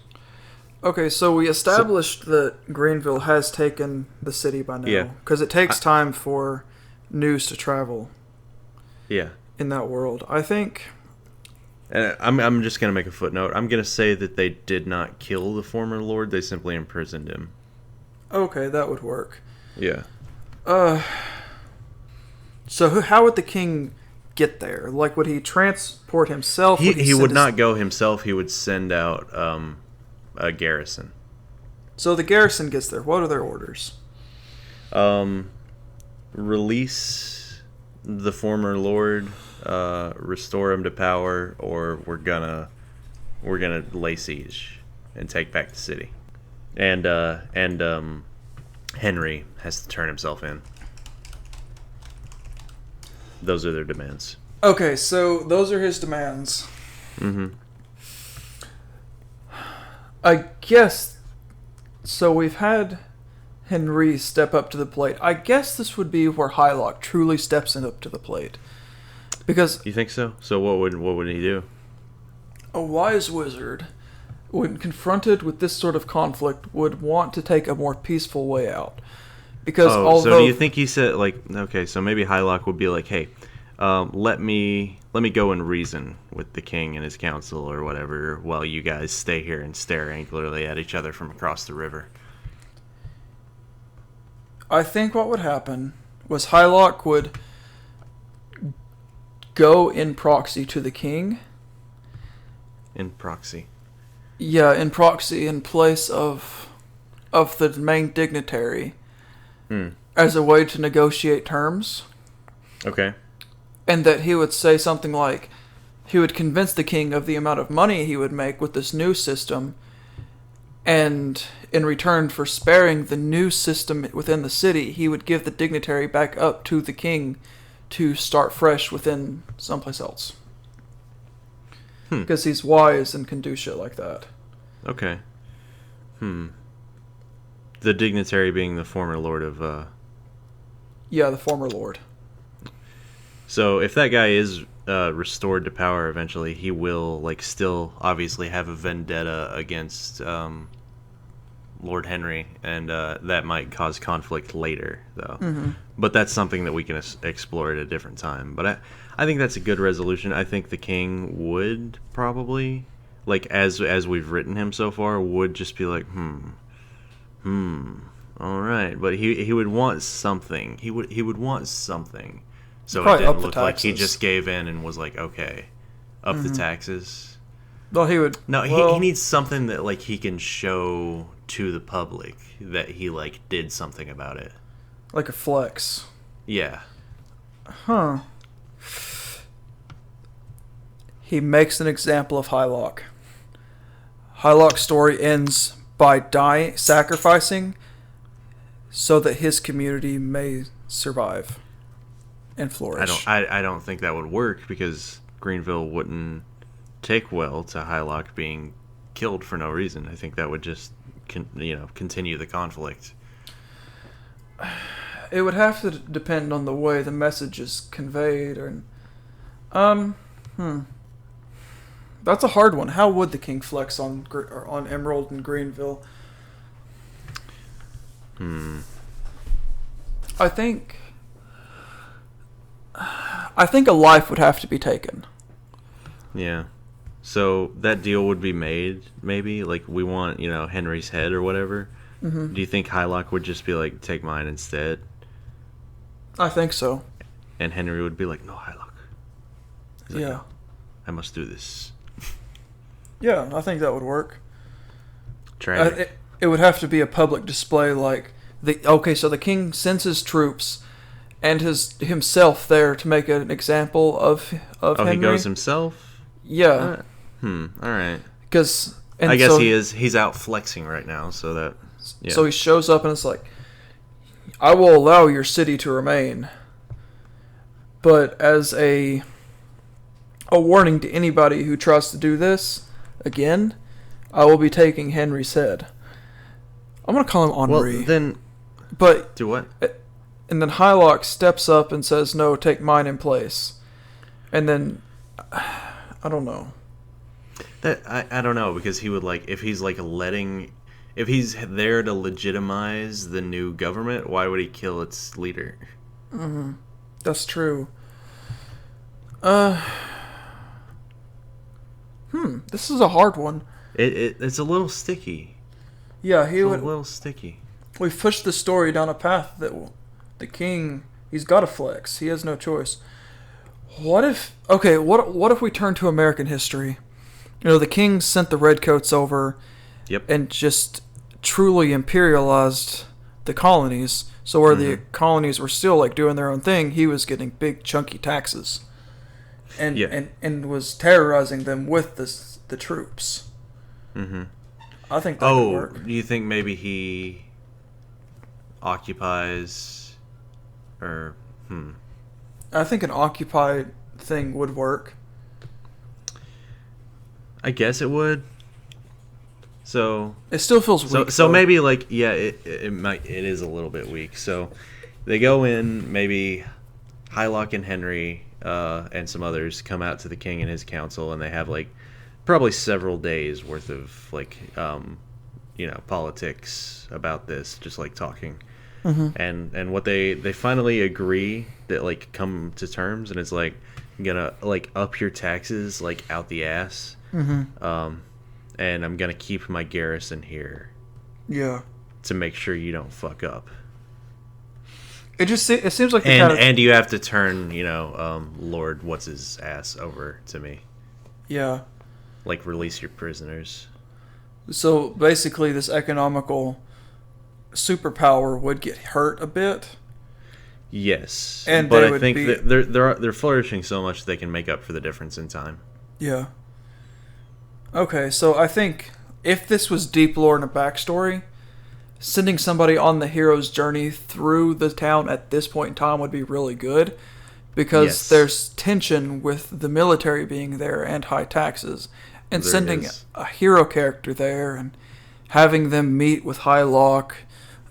Okay, so we established that Greenville has taken the city by now. Yeah. Because it takes time for news to travel. Yeah. In that world. I think... I'm just going to make a footnote. I'm going to say that they did not kill the former lord. They simply imprisoned him. Okay, that would work. Yeah. So how would the king get there? Would he transport himself? He would not go himself. He would send out a garrison. So the garrison gets there. What are their orders? Release the former lord, restore him to power, or we're gonna lay siege and take back the city. And Henry has to turn himself in. Those are their demands. Okay, so those are his demands. Mm-hmm. I guess... So we've had Henry step up to the plate. I guess this would be where Hylock truly steps up to the plate. Because... You think so? So what would he do? A wise wizard when confronted with this sort of conflict, would want to take a more peaceful way out. Because although... So do you think he said, like, okay, so maybe Hylock would be like, hey, let me go and reason with the king and his council or whatever while you guys stay here and stare angrily at each other from across the river? I think what would happen was Hylock would go in proxy to the king. In proxy? Yeah, in proxy, in place of the main dignitary, as a way to negotiate terms. Okay. And that he would say something like, he would convince the king of the amount of money he would make with this new system, and in return for sparing the new system within the city, he would give the dignitary back up to the king to start fresh within someplace else. Because he's wise and can do shit like that. Okay. The dignitary being the former lord of... Yeah, the former lord. So if that guy is restored to power eventually, he will like still obviously have a vendetta against Lord Henry, and that might cause conflict later, though. But that's something that we can explore at a different time. But I think that's a good resolution. I think the king would probably, like as we've written him so far, would just be like, all right. But he would want something. He would want something. So it didn't look like he just gave in and was like, okay, up the taxes. Well, he would. No, he needs something that like he can show to the public that he like did something about it. Like a flex. Yeah. Huh. He makes an example of Hylock. Hylock's story ends by sacrificing so that his community may survive and flourish. I don't think that would work because Greenville wouldn't take well to Hylock being killed for no reason. I think that would just continue the conflict. It would have to depend on the way the message is conveyed, or that's a hard one. How would the king flex on Emerald and Greenville? I think a life would have to be taken. Yeah. So that deal would be made, maybe? Like, we want, Henry's head or whatever. Do you think Hylock would just be like, take mine instead? I think so. And Henry would be like, no, Hylock. He's yeah. Like, no, I must do this. Yeah, I think that would work. Tragic. It would have to be a public display, like, so the king sends his troops and himself there to make an example of Henry. He goes himself? Yeah. All right. I guess he's out flexing right now, so that... Yeah. So he shows up and it's like, I will allow your city to remain, but as a warning to anybody who tries to do this again, I will be taking Henry's head. I'm going to call him Henri. Well, then... But... Do what? And then Hylock steps up and says, no, take mine in place. And then... I don't know. I don't know, because he would, like, if he's there to legitimize the new government, why would he kill its leader? That's true. This is a hard one. It's a little sticky. Yeah, a little sticky. We've pushed the story down a path that the king, he's got to flex. He has no choice. What if we turn to American history? The king sent the redcoats over and just truly imperialized the colonies. So where the colonies were still like doing their own thing, he was getting big chunky taxes. And was terrorizing them with the troops. I think that would work. Do you think maybe he occupies or I think an occupied thing would work. I guess it would. So it still feels weak. So maybe like it is a little bit weak. So they go in, maybe Hylock and Henry and some others come out to the king and his council, and they have like probably several days worth of like politics about this, just like talking. And what they finally agree that like come to terms, and it's like I'm gonna like up your taxes like out the ass, and I'm gonna keep my garrison here to make sure you don't fuck up. It seems like and you have to turn Lord what's his ass over to me. Yeah. Like release your prisoners. So basically, this economical superpower would get hurt a bit. Yes, and but I think that they're flourishing so much they can make up for the difference in time. Yeah. Okay, so I think if this was deep lore and a backstory, sending somebody on the hero's journey through the town at this point in time would be really good, because there's tension with the military being there and high taxes, and sending a hero character there and having them meet with Hylock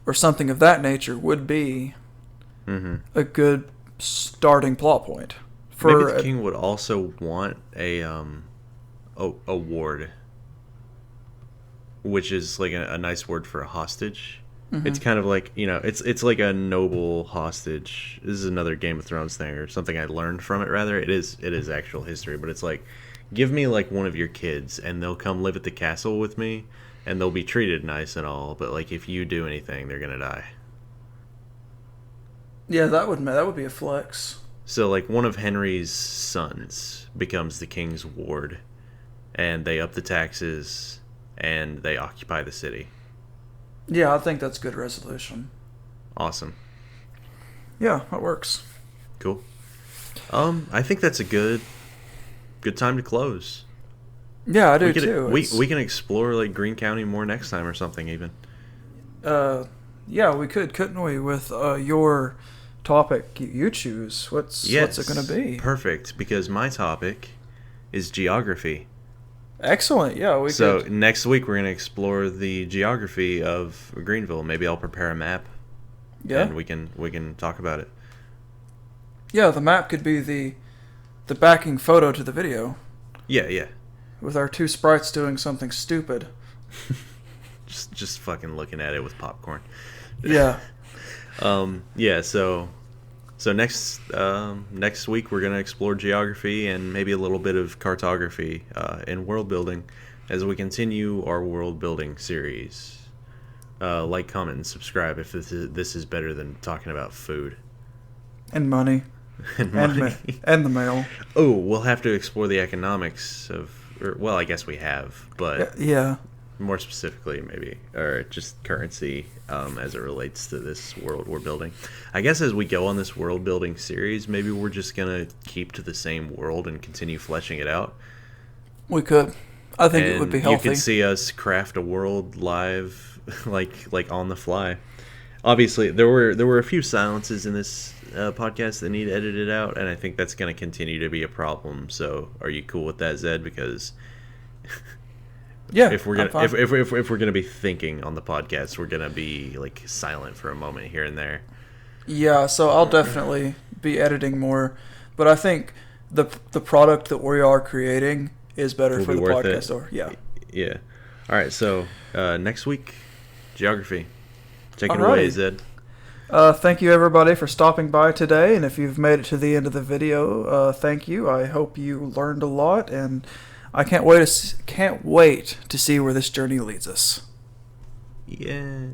or something of that nature would be a good starting plot point. Maybe the king would also want a ward, which is like a nice word for a hostage. It's kind of like, it's like a noble hostage. This is another Game of Thrones thing, or something I learned from it, rather. It is actual history, but it's like, give me like one of your kids and they'll come live at the castle with me and they'll be treated nice and all, but like if you do anything, they're gonna die. Yeah, that would be a flex. So like one of Henry's sons becomes the king's ward, and they up the taxes and they occupy the city. Yeah, I think that's good resolution. Awesome. Yeah, that works. Cool. I think that's a good time to close. Yeah, I do too. We can explore like Greene County more next time or something even. Yeah, we could, couldn't we? With your topic you choose. What's it going to be? Perfect, because my topic is geography. Excellent. Yeah, we could. So next week we're going to explore the geography of Greenville. Maybe I'll prepare a map. Yeah. And we can talk about it. Yeah, the map could be the backing photo to the video. Yeah. With our two sprites doing something stupid. just fucking looking at it with popcorn. Yeah. Yeah, so next week we're going to explore geography and maybe a little bit of cartography in world building as we continue our world building series. Like, comment, and subscribe if this is better than talking about food. And money. And the mail. Oh, we'll have to explore the economics well, I guess we have, but yeah. More specifically, maybe, or just currency as it relates to this world we're building. I guess as we go on this world building series, maybe we're just gonna keep to the same world and continue fleshing it out. We could. I think it would be healthy. You could see us craft a world live, like on the fly. Obviously, there were a few silences in this podcast that need edited out, and I think that's going to continue to be a problem. So, are you cool with that, Zed? Because yeah, if we're gonna be thinking on the podcast, we're gonna be like silent for a moment here and there. Yeah, so I'll definitely be editing more, but I think the product that we are creating is better for the podcast. Yeah. All right. So next week, geography. Take it away, Zed. Thank you, everybody, for stopping by today. And if you've made it to the end of the video, thank you. I hope you learned a lot, and I can't wait to see where this journey leads us. Yeah.